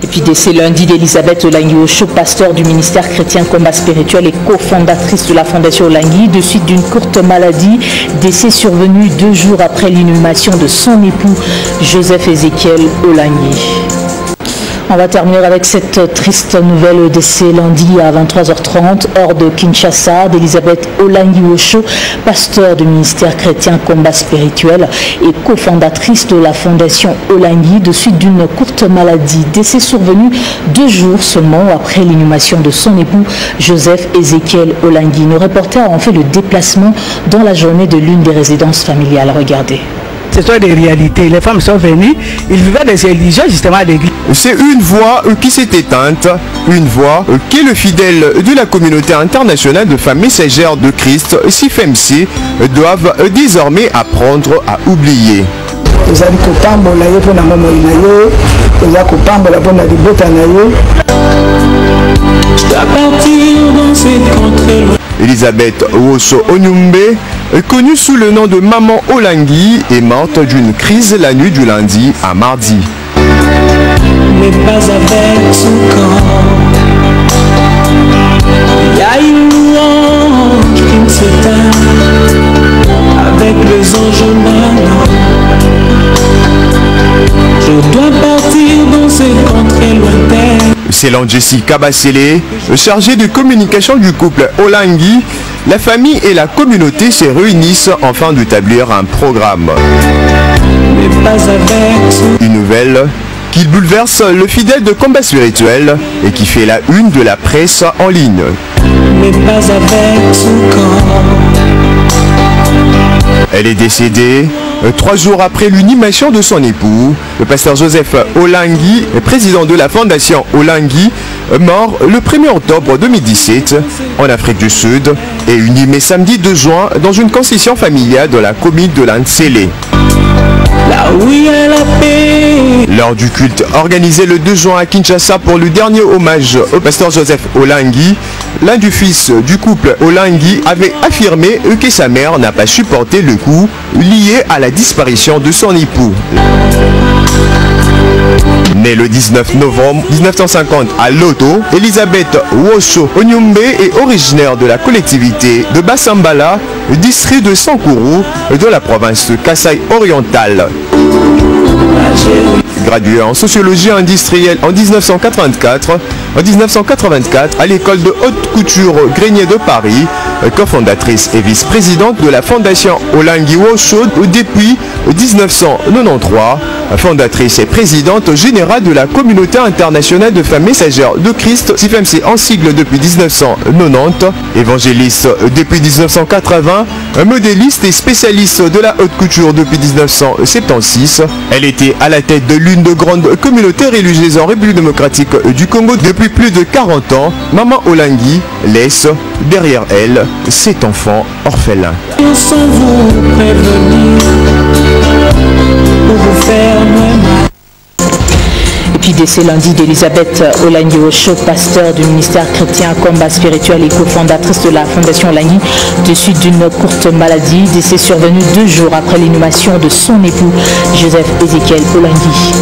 Et puis décès lundi d'Elisabeth Olangui-Osho, pasteur du ministère chrétien Combat Spirituel et cofondatrice de la Fondation Olangui, de suite d'une courte maladie. Décès survenu 2 jours après l'inhumation de son époux Joseph Ezekiel Olangui. On va terminer avec cette triste nouvelle décès lundi à 23h30 hors de Kinshasa d'Elisabeth Olangui-Osho, pasteur du ministère chrétien Combat Spirituel et cofondatrice de la Fondation Olangui, de suite d'une courte maladie. Décès survenu 2 jours seulement après l'inhumation de son époux Joseph Ezekiel Olangui. Nos reporters ont fait le déplacement dans la journée de l'une des résidences familiales. Regardez. Ce sont des réalités. Les femmes sont venues, ils vivaient des religions justement à l'église. C'est une voix qui s'est éteinte, une voix que les fidèles de la communauté internationale de femmes messagères de Christ, CFMC, doivent désormais apprendre à oublier. Elisabeth Woso Onyumbe, connue sous le nom de Maman Olangui, est morte d'une crise la nuit du lundi à mardi. Mais pas avec son corps. Il y a une louange qui ne s'éteint avec les anges maintenant. Je dois partir dans ces contrées lointaines. Selon Jessie Kabasele, chargée de communication du couple Olangui, la famille et la communauté se réunissent afin d'établir un programme. Mais pas avec son... Une nouvelle qui bouleverse le fidèle de Combat Spirituel et qui fait la une de la presse en ligne. Mais pas avec son corps. Elle est décédée 3 jours après l'inhumation de son époux, le pasteur Joseph Olangui, président de la Fondation Olangui, mort le 1er octobre 2017 en Afrique du Sud et inhumé samedi 2 juin dans une concession familiale de la commune de l'Ansele. Là où il y a la paix. Lors du culte organisé le 2 juin à Kinshasa pour le dernier hommage au pasteur Joseph Olangui, l'un des fils du couple Olangui avait affirmé que sa mère n'a pas supporté le coup lié à la disparition de son époux. Née le 19 novembre 1950 à Loto, Elisabeth Woso Onyumbe est originaire de la collectivité de Bassambala, district de Sankuru, de la province de Kasaï oriental. Graduée en sociologie industrielle en 1984, à l'école de haute couture Grenier de Paris, cofondatrice et vice-présidente de la Fondation Olangui-Osho depuis 1993, fondatrice et présidente générale de la communauté internationale de femmes messagères de Christ, CFMC en sigle depuis 1990, évangéliste depuis 1980, modéliste et spécialiste de la haute couture depuis 1976. Elle était à la tête de l'une des grandes communautés religieuses en République démocratique du Congo depuis plus de 40 ans. Maman Olangui laisse derrière elle 7 enfants orphelins. Sans vous prévenir pour vous faire mal. Et puis décès lundi d'Elisabeth Olangui-Osho, pasteur du ministère chrétien Combat Spirituel et cofondatrice de la Fondation Olangui, de suite d'une courte maladie. Décès survenu 2 jours après l'inhumation de son époux Joseph Ezekiel Olangui.